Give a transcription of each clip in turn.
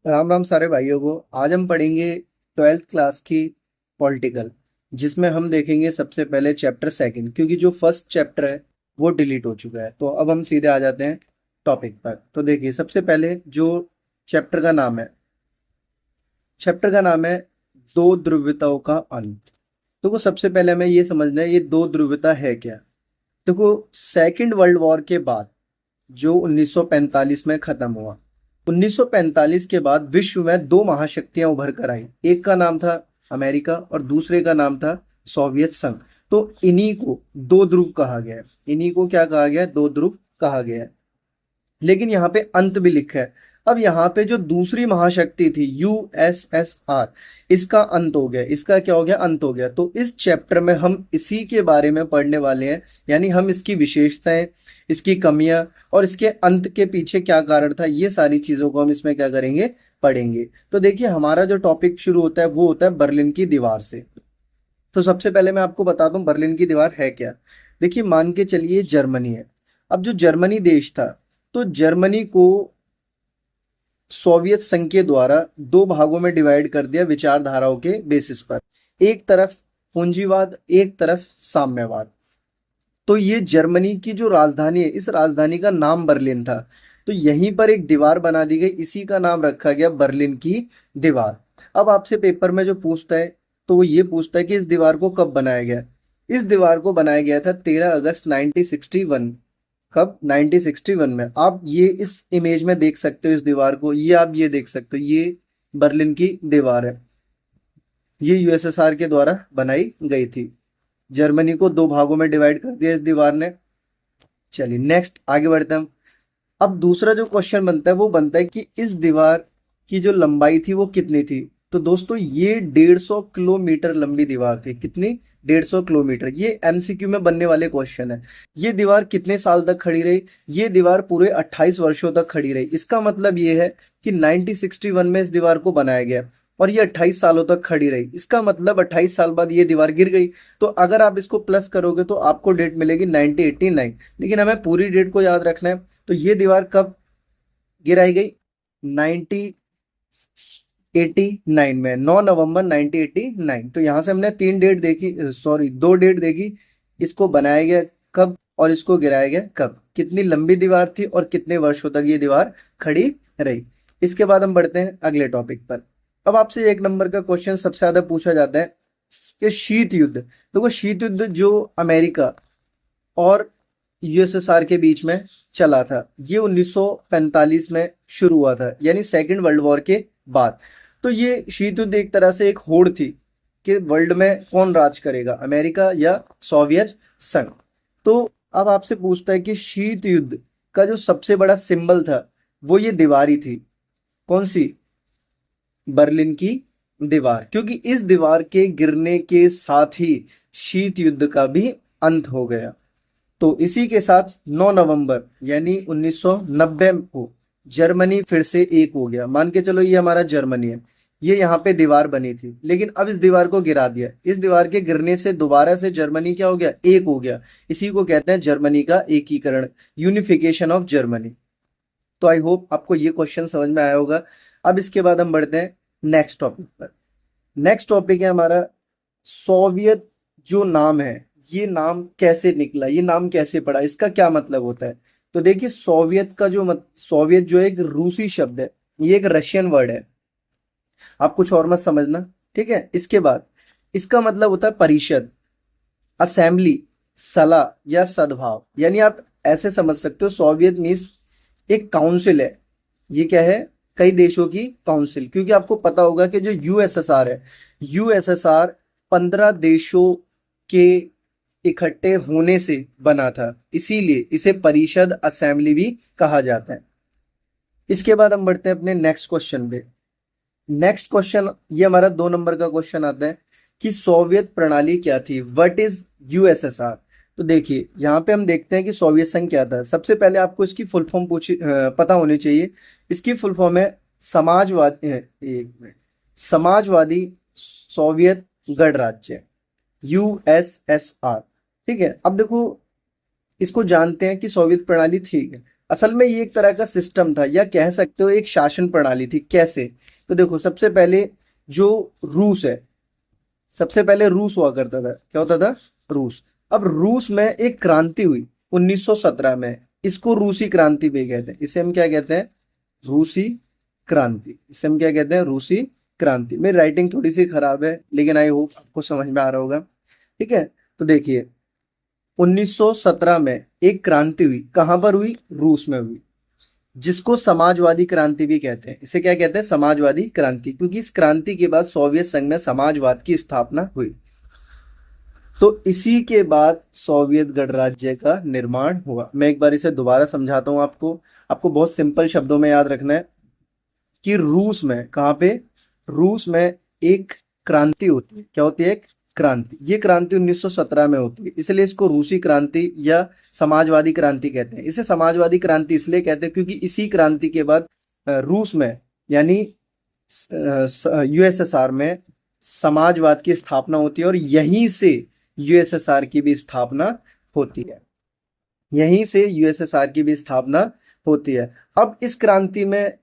राम राम सारे भाइयों को। आज हम पढ़ेंगे ट्वेल्थ क्लास की पॉलिटिकल, जिसमें हम देखेंगे सबसे पहले चैप्टर सेकंड, क्योंकि जो फर्स्ट चैप्टर है वो डिलीट हो चुका है। तो अब हम सीधे आ जाते हैं टॉपिक पर। तो देखिए, सबसे पहले जो चैप्टर का नाम है चैप्टर का नाम है दो ध्रुवताओं का अंत। तो वो सबसे पहले हमें ये समझना है ये दो ध्रुवता है क्या। देखो, सेकंड वर्ल्ड वॉर के बाद जो 1945 में खत्म हुआ, 1945 के बाद विश्व में दो महाशक्तियां उभर कर आई। एक का नाम था अमेरिका और दूसरे का नाम था सोवियत संघ। तो इन्हीं को दो ध्रुव कहा गया है। इन्हीं को क्या कहा गया है? दो ध्रुव कहा गया है। लेकिन यहाँ पे अंत भी लिखा है। अब यहाँ पे जो दूसरी महाशक्ति थी यूएसएसआर, इसका अंत हो गया। इसका क्या हो गया? अंत हो गया। तो इस चैप्टर में हम इसी के बारे में पढ़ने वाले हैं। यानी हम इसकी विशेषताएं, इसकी कमियां और इसके अंत के पीछे क्या कारण था, ये सारी चीजों को हम इसमें क्या करेंगे? पढ़ेंगे। तो देखिए, हमारा जो टॉपिक शुरू होता है वो होता है बर्लिन की दीवार से। तो सबसे पहले मैं आपको बता दूं बर्लिन की दीवार है क्या। देखिए, मान के चलिए जर्मनी है। अब जो जर्मनी देश था, तो जर्मनी को सोवियत संघ के द्वारा दो भागों में डिवाइड कर दिया विचारधाराओं के बेसिस पर। एक तरफ पूंजीवाद, एक तरफ साम्यवाद। तो ये जर्मनी की जो राजधानी है, इस राजधानी का नाम बर्लिन था। तो यहीं पर एक दीवार बना दी गई, इसी का नाम रखा गया बर्लिन की दीवार। अब आपसे पेपर में जो पूछता है, तो वो ये पूछता है कि इस दीवार को कब बनाया गया। इस दीवार को बनाया गया था 13 अगस्त 1961। कब? 1961 में। आप ये इस इमेज में देख सकते हो इस दीवार को। ये आप ये देख सकते हो, ये बर्लिन की दीवार है। ये यूएसएसआर के द्वारा बनाई गई थी। जर्मनी को दो भागों में डिवाइड कर दिया इस दीवार ने। चलिए नेक्स्ट आगे बढ़ते हैं हम। अब दूसरा जो क्वेश्चन बनता है वो बनता है कि इस दीवार की जो लंबाई थी वो कितनी थी। तो दोस्तों, ये 150 किलोमीटर लंबी दीवार थी। कितनी? 150 किलोमीटर। ये एमसीक्यू में बनने वाले क्वेश्चन है। ये दीवार कितने साल तक खड़ी रही? ये दीवार पूरे 28 वर्षों तक खड़ी रही। इसका मतलब ये है कि 1961 में इस दीवार को बनाया गया और ये 28 सालों तक खड़ी रही। इसका मतलब 28 साल बाद ये दीवार गिर गई। तो अगर आप इसको प्लस करोगे तो आपको डेट मिलेगी 1989। लेकिन हमें पूरी डेट को याद रखना है। तो ये दीवार कब गिराई गई? 1989 में, 9 नवंबर 1989। तो यहां से हमने तीन डेट देखी, सॉरी दो डेट देखी। इसको बनाया गया कब और इसको गिराया गया कब। कितनी लंबी दीवार थी और कितने वर्षों तक ये दीवार खड़ी रही। इसके बाद हम बढ़ते हैं अगले टॉपिक पर। अब आपसे एक नंबर का क्वेश्चन सबसे ज्यादा पूछा जाता है कि शीत युद्ध। देखो, शीत युद्ध जो अमेरिका और यूएसएसआर के बीच में चला था, ये 1945 में शुरू हुआ था, यानी सेकेंड वर्ल्ड वॉर के बाद। तो ये शीत युद्ध एक तरह से एक होड़ थी कि वर्ल्ड में कौन राज करेगा, अमेरिका या सोवियत संघ। तो अब आपसे पूछता है कि शीत युद्ध का जो सबसे बड़ा सिंबल था वो ये दीवार ही थी। कौन सी? बर्लिन की दीवार। क्योंकि इस दीवार के गिरने के साथ ही शीत युद्ध का भी अंत हो गया। तो इसी के साथ 9 नवंबर यानी 1990 को जर्मनी फिर से एक हो गया। मान के चलो ये हमारा जर्मनी है। ये यहाँ पे दीवार बनी थी, लेकिन अब इस दीवार को गिरा दिया। इस दीवार के गिरने से दोबारा से जर्मनी क्या हो गया? एक हो गया। इसी को कहते हैं जर्मनी का एकीकरण, यूनिफिकेशन ऑफ जर्मनी। तो आई होप आपको ये क्वेश्चन समझ में आया होगा। अब इसके बाद हम बढ़ते हैं नेक्स्ट टॉपिक पर। नेक्स्ट टॉपिक है हमारा सोवियत। जो नाम है, ये नाम कैसे निकला, ये नाम कैसे पड़ा, इसका क्या मतलब होता है। तो देखिए, सोवियत का जो सोवियत जो एक रूसी शब्द है, ये एक रशियन वर्ड है। आप कुछ और मत समझना, ठीक है। इसके बाद इसका मतलब होता है परिषद, असेंबली, सलाह या सद्भाव। यानी आप ऐसे समझ सकते हो, सोवियत मीन्स एक काउंसिल है। ये क्या है? कई देशों की काउंसिल। क्योंकि आपको पता होगा कि जो यूएसएसआर है, यूएसएसआर 15 देशों के इकट्ठे होने से बना था, इसीलिए इसे परिषद, असेंबली भी कहा जाता है। इसके बाद हम बढ़ते हैं अपने नेक्स्ट क्वेश्चन पे। नेक्स्ट क्वेश्चन ये हमारा 2 नंबर का क्वेश्चन आता है कि सोवियत प्रणाली क्या थी, व्हाट इज यूएसएसआर। तो देखिए, यहाँ पे हम देखते हैं कि सोवियत संघ क्या था। सबसे पहले आपको इसकी फुल फॉर्म पता होनी चाहिए। इसकी फुल फॉर्म है समाजवादी, एक मिनट, समाजवादी सोवियत गणराज्य, यूएसएसआर। ठीक है। अब देखो, इसको जानते हैं कि सोवियत प्रणाली ठीक है। असल में ये एक तरह का सिस्टम था, या कह सकते हो एक शासन प्रणाली थी। कैसे? तो देखो, सबसे पहले जो रूस है, सबसे पहले रूस हुआ करता था। क्या होता था? रूस। अब रूस में एक क्रांति हुई 1917 में, इसको रूसी क्रांति भी कहते हैं। इसे हम क्या कहते हैं? रूसी क्रांति। इसे हम क्या कहते हैं? रूसी क्रांति। मेरी राइटिंग थोड़ी सी खराब है, लेकिन आई होप आपको समझ में आ रहा होगा। ठीक है, तो देखिए 1917 में एक क्रांति हुई। कहां पर हुई? रूस में हुई, जिसको समाजवादी क्रांति भी कहते हैं। इसे क्या कहते हैं? समाजवादी क्रांति, क्योंकि इस क्रांति के बाद सोवियत संघ में समाजवाद की स्थापना हुई। तो इसी के बाद सोवियत गणराज्य का निर्माण हुआ। मैं एक बार इसे दोबारा समझाता हूं आपको। आपको बहुत सिंपल शब्दों में याद रखना है कि रूस में, कहाँ पे? रूस में एक क्रांति होती है। क्या होती है? एक क्रांति। ये क्रांति 1917 में होती है, इसलिए इसको रूसी क्रांति या समाजवादी क्रांति कहते हैं। इसे समाजवादी क्रांति इसलिए कहते हैं क्योंकि इसी क्रांति के बाद रूस में, यानी यूएसएसआर में समाजवाद की स्थापना होती है, और यहीं से यूएसएसआर की भी स्थापना होती है। यहीं से यूएसएसआर की भी स्थापना होती है। अब इस क्रांति में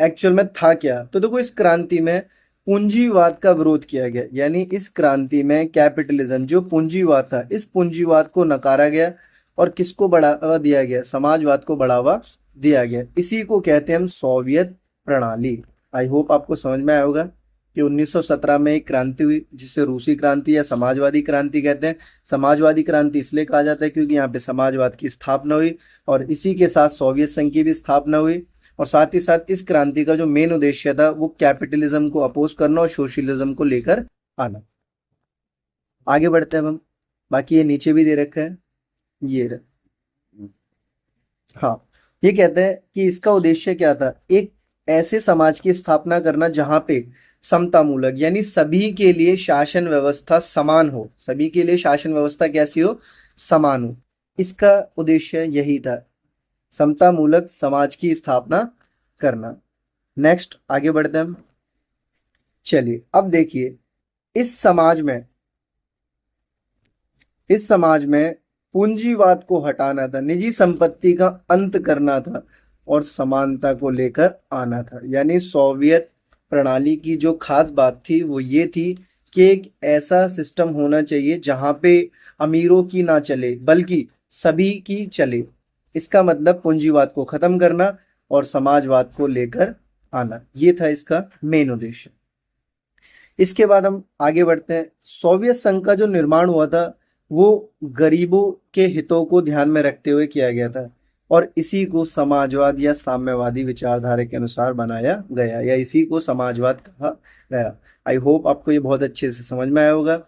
एक्चुअल में था क्या? तो देखो, इस क्रांति में पूंजीवाद का विरोध किया गया, यानी इस क्रांति में कैपिटलिज्म, जो पूंजीवाद था, इस पूंजीवाद को नकारा गया और किसको बढ़ावा दिया गया? समाजवाद को बढ़ावा दिया गया। इसी को कहते हैं हम सोवियत प्रणाली। आई होप आपको समझ में आया होगा कि 1917 में एक क्रांति हुई जिसे रूसी क्रांति या समाजवादी क्रांति कहते हैं। समाजवादी क्रांति इसलिए कहा जाता है क्योंकि यहाँ पे समाजवाद की स्थापना हुई, और इसी के साथ सोवियत संघ की भी स्थापना हुई। और साथ ही साथ इस क्रांति का जो मेन उद्देश्य था वो कैपिटलिज्म को अपोज करना और सोशलिज्म को लेकर आना। आगे बढ़ते हैं हम। बाकी ये नीचे भी दे रखा है, ये हाँ, ये कहते हैं कि इसका उद्देश्य क्या था? एक ऐसे समाज की स्थापना करना जहां पे समतामूलक, यानी सभी के लिए शासन व्यवस्था समान हो। सभी के लिए शासन व्यवस्था कैसी हो? समान हो। इसका उद्देश्य यही था, समतामूलक समाज की स्थापना करना। नेक्स्ट आगे बढ़ते हैं हम। चलिए अब देखिए, इस समाज में पूंजीवाद को हटाना था, निजी संपत्ति का अंत करना था, और समानता को लेकर आना था। यानी सोवियत प्रणाली की जो खास बात थी वो ये थी कि एक ऐसा सिस्टम होना चाहिए जहां पे अमीरों की ना चले बल्कि सभी की चले। इसका मतलब पूंजीवाद को खत्म करना और समाजवाद को लेकर आना, ये था इसका मेन उद्देश्य। इसके बाद हम आगे बढ़ते हैं। सोवियत संघ का जो निर्माण हुआ था वो गरीबों के हितों को ध्यान में रखते हुए किया गया था, और इसी को समाजवाद या साम्यवादी विचारधारा के अनुसार बनाया गया, या इसी को समाजवाद कहा गया। आई होप आपको ये बहुत अच्छे से समझ में आया होगा।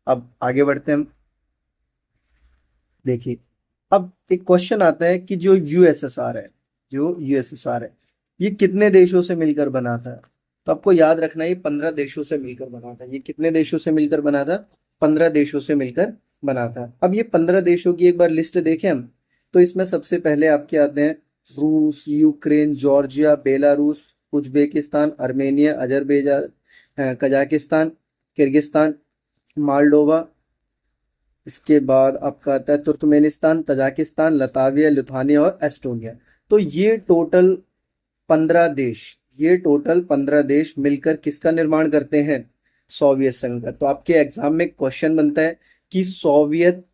अब आगे बढ़ते हैं हम। देखिए, अब एक क्वेश्चन आता है कि जो यूएसएसआर है, ये कितने देशों से मिलकर बना था? तो आपको याद रखना है, ये 15 देशों से मिलकर बना था। ये कितने देशों से मिलकर बना था? 15 देशों से मिलकर बना था। अब ये 15 देशों की एक बार लिस्ट देखें हम, तो इसमें सबसे पहले आपके आते हैं रूस, Ukraine, Georgia, Belarus, Uzbekistan, Armenia, Azerbaijan, Kazakhstan, Kyrgyzstan, Moldova. इसके बाद आपका आता है तुर्कमेनिस्तान, तजाकिस्तान, लताविया, लिथुआनिया और एस्टोनिया। तो ये टोटल 15 देश मिलकर किसका निर्माण करते हैं? सोवियत संघ का। तो आपके एग्जाम में क्वेश्चन बनता है कि सोवियत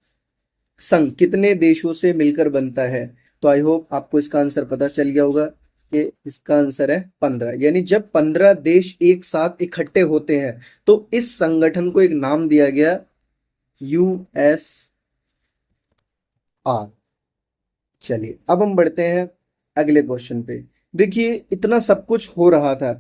संघ कितने देशों से मिलकर बनता है? तो आई होप आपको इसका आंसर पता चल गया होगा कि इसका आंसर है 15। यानी जब 15 देश एक साथ इकट्ठे होते हैं तो इस संगठन को एक नाम दिया गया यूएसआर। चलिए अब हम बढ़ते हैं अगले क्वेश्चन पे। देखिए, इतना सब कुछ हो रहा था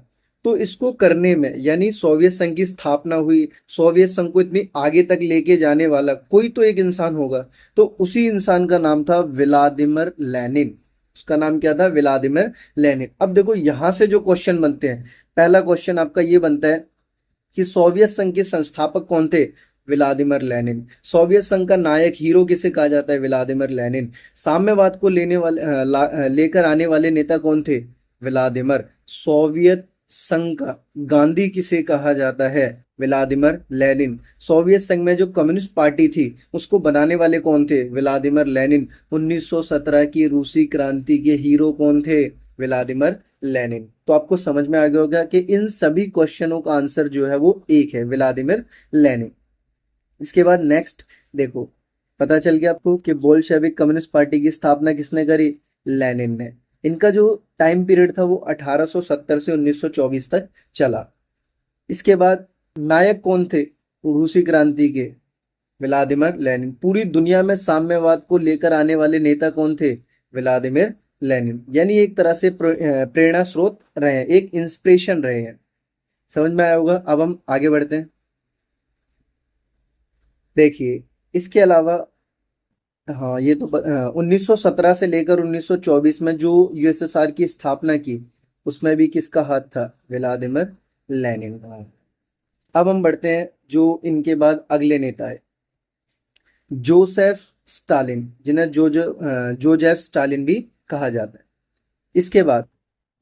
तो इसको करने में, यानी सोवियत संघ की स्थापना हुई, सोवियत संघ को इतनी आगे तक लेके जाने वाला कोई तो एक इंसान होगा। तो उसी इंसान का नाम था व्लादिमीर लेनिन। उसका नाम क्या था? Vladimir Lenin. अब देखो, यहां से जो क्वेश्चन बनते हैं, पहला क्वेश्चन आपका ये बनता है कि सोवियत संघ के संस्थापक कौन थे? Vladimir Lenin. सोवियत संघ का नायक, हीरो किसे कहा जाता है? Vladimir Lenin. साम्यवाद को लेकर आने वाले नेता कौन थे? व्लादिमीर। सोवियत संघ का गांधी किसे कहा जाता है? Vladimir Lenin. सोवियत संघ में जो कम्युनिस्ट पार्टी थी उसको बनाने वाले कौन थे? Vladimir Lenin. 1917 की रूसी क्रांति के हीरो कौन थे? Vladimir Lenin. तो आपको समझ में आ गया होगा कि इन सभी क्वेश्चनों का आंसर जो है वो एक है, व्लादिमीर लेनिन। इसके बाद नेक्स्ट देखो, पता चल गया आपको कि बोल्शेविक कम्युनिस्ट पार्टी की स्थापना किसने करी? लेनिन ने। इनका जो टाइम पीरियड था वो 1870 से 1924 तक चला। इसके बाद नायक कौन थे रूसी क्रांति के? Vladimir Lenin. पूरी दुनिया में साम्यवाद को लेकर आने वाले नेता कौन थे? Vladimir Lenin. यानी एक तरह से प्रेरणा स्रोत रहे हैं, एक इंस्पिरेशन रहे हैं। समझ में आया होगा। अब हम आगे बढ़ते हैं। देखिए, इसके अलावा हाँ, ये तो 1917 से लेकर 1924 में जो यूएसएसआर की स्थापना की उसमें भी किसका हाथ था? व्लादिमीर लेनिन का। अब हम बढ़ते हैं जो इनके बाद अगले नेता है, जोसेफ स्टालिन, जिन्हें जोजेफ स्टालिन भी कहा जाता है। इसके बाद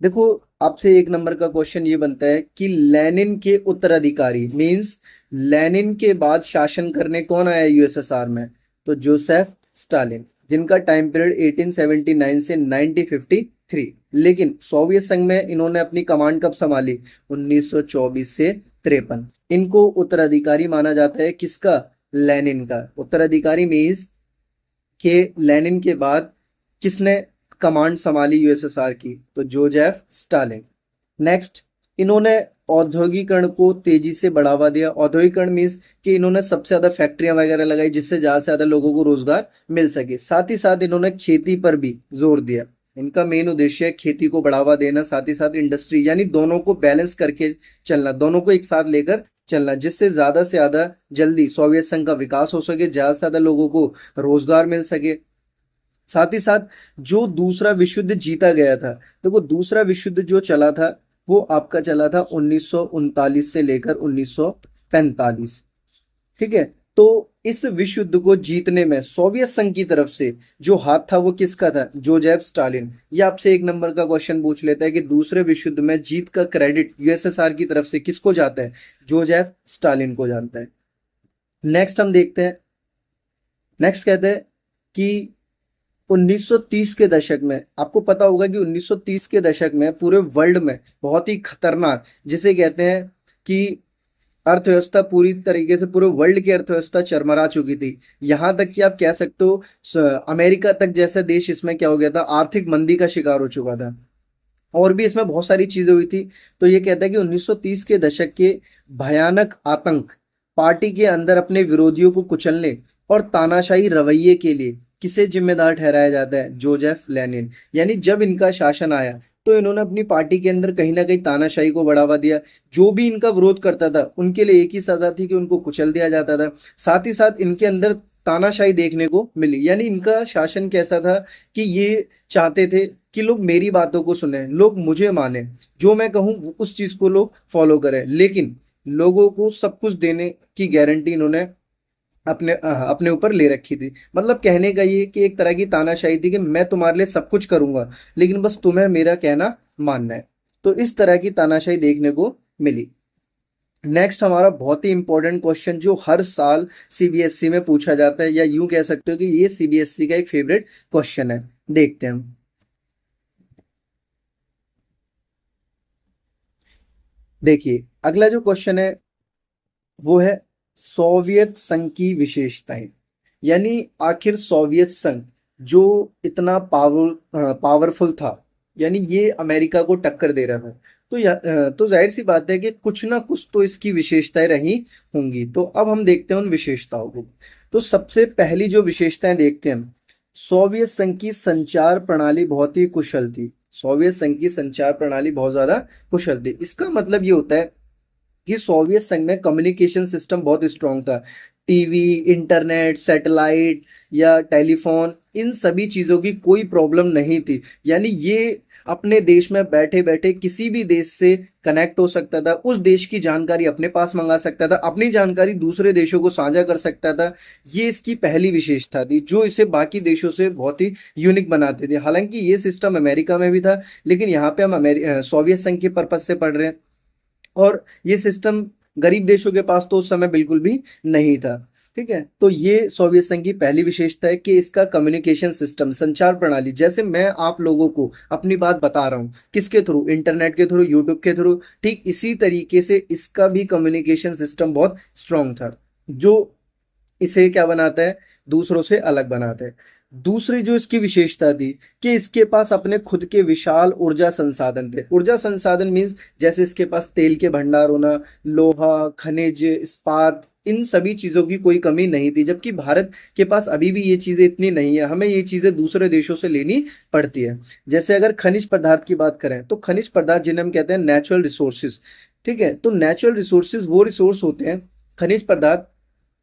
देखो, आपसे एक नंबर का क्वेश्चन ये बनता है कि लेनिन के उत्तराधिकारी मींस लेनिन के बाद शासन करने कौन आया यूएसएसआर में? तो जोसेफ स्टालिन, जिनका टाइम पीरियड 1879 से 1953। लेकिन सोवियत संघ में इन्होंने अपनी कमांड कब संभाली? 1924 से 53। इनको उत्तराधिकारी माना जाता है किसका? लेनिन का। उत्तराधिकारी मींस के लेनिन के बाद किसने कमांड संभाली यूएसएसआर की? तो जोजेफ स्टालिन। नेक्स्ट, इन्होंने औद्योगिकरण को तेजी से बढ़ावा दिया। औद्योगिकरण मीन्स कि इन्होंने सबसे ज्यादा फैक्ट्रियां वगैरह लगाई जिससे ज्यादा से ज्यादा लोगों को रोजगार मिल सके। साथ ही साथ इन्होंने खेती पर भी जोर दिया। इनका मेन उद्देश्य है खेती को बढ़ावा देना, साथ ही साथ इंडस्ट्री, यानी दोनों को बैलेंस करके चलना, दोनों को एक साथ लेकर चलना, जिससे ज्यादा से ज्यादा जल्दी सोवियत संघ का विकास हो सके, ज्यादा से ज्यादा लोगों को रोजगार मिल सके। साथ ही साथ जो दूसरा विश्व युद्ध जीता गया था, तो वो दूसरा विश्व युद्ध जो चला था वो आपका चला था 1939 से लेकर 1945। ठीक है। तो इस विश्व युद्ध को जीतने में सोवियत संघ की तरफ से जो हाथ था वो किसका था? Joseph Stalin. ये आपसे एक नंबर का क्वेश्चन पूछ लेता है कि दूसरे विश्व युद्ध में जीत का क्रेडिट यूएसएसआर की तरफ से किसको जाता है? जोजेफ स्टालिन को जाता है। नेक्स्ट हम देखते हैं। नेक्स्ट कहते हैं कि 1930 के दशक में, आपको पता होगा कि 1930 के दशक में पूरे वर्ल्ड में बहुत ही खतरनाक, जिसे कहते हैं कि अर्थव्यवस्था पूरी तरीके से, पूरे वर्ल्ड की अर्थव्यवस्था चरमरा चुकी थी। यहां तक कि आप कह सकते हो अमेरिका तक जैसा देश इसमें क्या हो गया था? आर्थिक मंदी का शिकार हो चुका था। और भी इसमें बहुत सारी चीजें हुई थी। तो ये कहता है कि 1930 के दशक के भयानक आतंक, पार्टी के अंदर अपने विरोधियों को कुचलने और तानाशाही रवैये के लिए किसे जिम्मेदार ठहराया जाता है? Joseph Lenin. यानी जब इनका शासन आया तो इन्होंने अपनी पार्टी के अंदर कहीं ना कहीं तानाशाही को बढ़ावा दिया। जो भी इनका विरोध करता था उनके लिए एक ही सजा थी कि उनको कुचल दिया जाता था। साथ ही साथ इनके अंदर तानाशाही देखने को मिली। यानी इनका शासन कैसा था कि ये चाहते थे कि लोग मेरी बातों को सुने, लोग मुझे माने, जो मैं कहूं उस चीज को लोग फॉलो करें। लेकिन लोगों को सब कुछ देने की गारंटी इन्होंने अपने ऊपर ले रखी थी। मतलब कहने का ये कि एक तरह की तानाशाही थी कि मैं तुम्हारे लिए सब कुछ करूंगा लेकिन बस तुम्हें मेरा कहना मानना है। तो इस तरह की तानाशाही देखने को मिली। नेक्स्ट हमारा बहुत ही इंपॉर्टेंट क्वेश्चन जो हर साल सीबीएसई में पूछा जाता है, या यूं कह सकते हो कि ये सीबीएसई का एक फेवरेट क्वेश्चन है। देखते हैं हम। देखिए, अगला जो क्वेश्चन है वो है सोवियत संघ की विशेषताएं। यानी आखिर सोवियत संघ जो इतना पावरफुल था, यानी ये अमेरिका को टक्कर दे रहा था, तो तो जाहिर सी बात है कि कुछ ना कुछ तो इसकी विशेषताएं रही होंगी। तो अब हम देखते हैं उन विशेषताओं को। तो सबसे पहली जो विशेषताएं देखते हैं हम, सोवियत संघ की संचार प्रणाली बहुत ही कुशल थी। सोवियत संघ की संचार प्रणाली बहुत ज्यादा कुशल थी। इसका मतलब ये होता है कि सोवियत संघ में कम्युनिकेशन सिस्टम बहुत स्ट्रांग था। टीवी, इंटरनेट, सैटेलाइट या टेलीफोन, इन सभी चीजों की कोई प्रॉब्लम नहीं थी। यानी ये अपने देश में बैठे बैठे किसी भी देश से कनेक्ट हो सकता था, उस देश की जानकारी अपने पास मंगा सकता था, अपनी जानकारी दूसरे देशों को साझा कर सकता था। ये इसकी पहली विशेषता थी जो इसे बाकी देशों से बहुत ही यूनिक बनाते थे। हालांकि ये सिस्टम अमेरिका में भी था, लेकिन यहाँ पे हम सोवियत संघ के पर्पज से पढ़ रहे हैं, और ये सिस्टम गरीब देशों के पास तो उस समय बिल्कुल भी नहीं था। ठीक है, तो ये सोवियत संघ की पहली विशेषता है कि इसका कम्युनिकेशन सिस्टम, संचार प्रणाली, जैसे मैं आप लोगों को अपनी बात बता रहा हूँ किसके थ्रू, इंटरनेट के थ्रू, यूट्यूब के थ्रू, ठीक इसी तरीके से इसका भी कम्युनिकेशन सिस्टम बहुत स्ट्रांग था, जो इसे क्या बनाता है, दूसरों से अलग बनाता है। दूसरी जो इसकी विशेषता थी कि इसके पास अपने खुद के विशाल ऊर्जा संसाधन थे। ऊर्जा संसाधन मीन्स जैसे इसके पास तेल के भंडार होना, लोहा, खनिज, इस्पात, इन सभी चीजों की कोई कमी नहीं थी, जबकि भारत के पास अभी भी ये चीजें इतनी नहीं है, हमें ये चीजें दूसरे देशों से लेनी पड़ती है। जैसे अगर खनिज पदार्थ की बात करें तो खनिज पदार्थ जिन्हें हम कहते हैं नेचुरल रिसोर्सेज, ठीक है, तो नेचुरल रिसोर्सेज वो रिसोर्स होते हैं, खनिज पदार्थ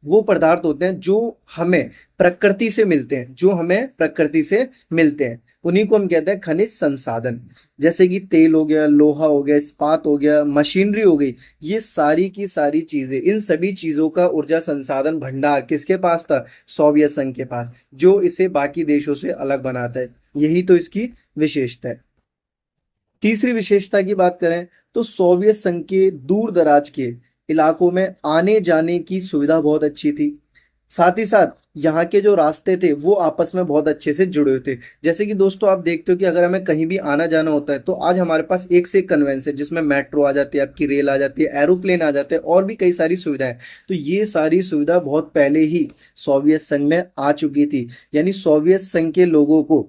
वो पदार्थ होते हैं जो हमें प्रकृति से मिलते हैं, जो हमें प्रकृति से मिलते हैं, उन्हीं को हम कहते हैं खनिज संसाधन। जैसे कि तेल हो गया, लोहा हो गया, इस्पात हो गया, मशीनरी हो गई, ये सारी की सारी चीजें, इन सभी चीजों का ऊर्जा संसाधन भंडार किसके पास था, सोवियत संघ के पास, जो इसे बाकी देशों से अलग बनाता है। यही तो इसकी विशेषता है। तीसरी विशेषता की बात करें तो सोवियत संघ के दूर दराज के इलाकों में आने जाने की सुविधा बहुत अच्छी थी। साथ ही साथ यहाँ के जो रास्ते थे वो आपस में बहुत अच्छे से जुड़े हुए थे। जैसे कि दोस्तों आप देखते हो कि अगर हमें कहीं भी आना जाना होता है तो आज हमारे पास एक से एक कन्वेंस है, जिसमें मेट्रो आ जाती है, आपकी रेल आ जाती है, एरोप्लेन आ जाते हैं, और भी कई सारी सुविधाएं। तो ये सारी सुविधा बहुत पहले ही सोवियत संघ में आ चुकी थी, यानी सोवियत संघ के लोगों को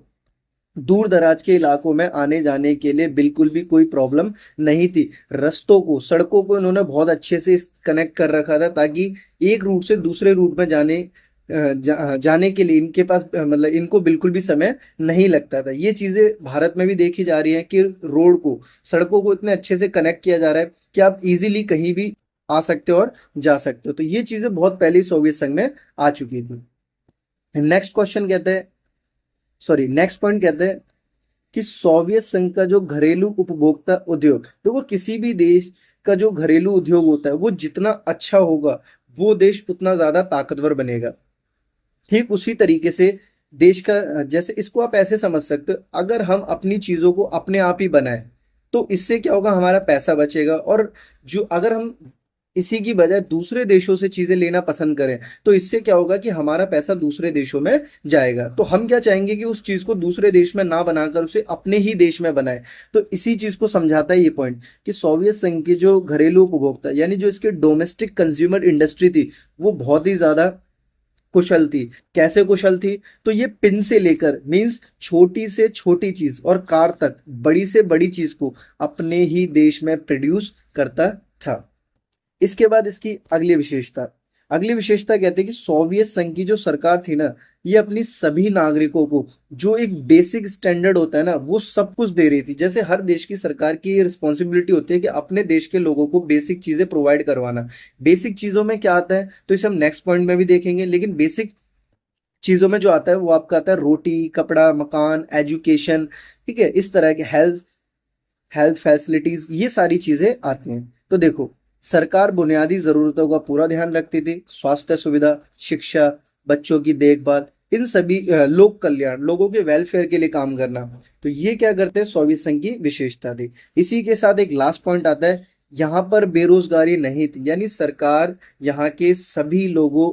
दूर दराज के इलाकों में आने जाने के लिए बिल्कुल भी कोई प्रॉब्लम नहीं थी। रस्तों को, सड़कों को इन्होंने बहुत अच्छे से कनेक्ट कर रखा था, ताकि एक रूट से दूसरे रूट में जाने के लिए इनके पास मतलब इनको बिल्कुल भी समय नहीं लगता था। ये चीजें भारत में भी देखी जा रही है कि रोड को, सड़कों को इतने अच्छे से कनेक्ट किया जा रहा है कि आप इजीली कहीं भी आ सकते हो और जा सकते हो। तो ये चीजें बहुत पहले ही सोवियत संघ में आ चुकी थी। नेक्स्ट क्वेश्चन कहते हैं, सॉरी नेक्स्ट पॉइंट कहते हैं कि सोवियत संघ का जो घरेलू उपभोक्ता उद्योग, देखो किसी भी देश का जो घरेलू उद्योग होता है वो जितना अच्छा होगा वो देश उतना ज्यादा ताकतवर बनेगा। ठीक उसी तरीके से देश का, जैसे इसको आप ऐसे समझ सकते हो, अगर हम अपनी चीजों को अपने आप ही बनाएं तो इससे क्या होगा, हमारा पैसा बचेगा, और जो अगर हम इसी की बजाय दूसरे देशों से चीजें लेना पसंद करें तो इससे क्या होगा कि हमारा पैसा दूसरे देशों में जाएगा। तो हम क्या चाहेंगे कि उस चीज को दूसरे देश में ना बनाकर उसे अपने ही देश में बनाए। तो इसी चीज को समझाता है ये पॉइंट कि सोवियत संघ की जो घरेलू उपभोक्ता, यानी जो इसके डोमेस्टिक कंज्यूमर इंडस्ट्री थी, वो बहुत ही ज्यादा कुशल थी। कैसे कुशल थी, तो ये पिन से लेकर मींस छोटी से छोटी चीज और कार तक, बड़ी से बड़ी चीज को अपने ही देश में प्रोड्यूस करता था। इसके बाद इसकी अगली विशेषता कहते हैं कि सोवियत संघ की जो सरकार थी ना, ये अपनी सभी नागरिकों को जो एक बेसिक स्टैंडर्ड होता है ना, वो सब कुछ दे रही थी। जैसे हर देश की सरकार की ये रिस्पॉन्सिबिलिटी होती है कि अपने देश के लोगों को बेसिक चीजें प्रोवाइड करवाना। बेसिक चीजों में क्या आता है तो इसे हम नेक्स्ट पॉइंट में भी देखेंगे, लेकिन बेसिक चीजों में जो आता है वो आपका आता है रोटी, कपड़ा, मकान, एजुकेशन, ठीक है, इस तरह के हेल्थ हेल्थ फैसिलिटीज, ये सारी चीजें आती हैं। तो देखो, सरकार बुनियादी जरूरतों का पूरा ध्यान रखती थी, स्वास्थ्य सुविधा, शिक्षा, बच्चों की देखभाल, इन सभी लोक कल्याण, लोगों के वेलफेयर के लिए काम करना। तो ये क्या करते हैं, सोवियत संघ की विशेषता थी। इसी के साथ एक लास्ट पॉइंट आता है, यहाँ पर बेरोजगारी नहीं थी, यानी सरकार यहाँ के सभी लोगों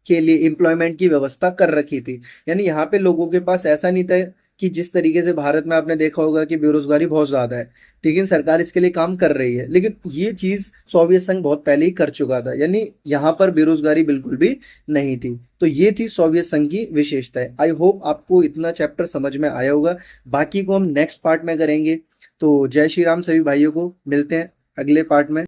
के लिए एम्प्लॉयमेंट की व्यवस्था कर रखी थी। यानी यहाँ पे लोगों के पास ऐसा नहीं था कि जिस तरीके से भारत में आपने देखा होगा कि बेरोजगारी बहुत ज्यादा है, लेकिन सरकार इसके लिए काम कर रही है, लेकिन ये चीज सोवियत संघ बहुत पहले ही कर चुका था, यानी यहाँ पर बेरोजगारी बिल्कुल भी नहीं थी। तो ये थी सोवियत संघ की विशेषताएं। आई होप आपको इतना चैप्टर समझ में आया होगा, बाकी को हम नेक्स्ट पार्ट में करेंगे। तो जय श्री राम सभी भाइयों को, मिलते हैं अगले पार्ट में।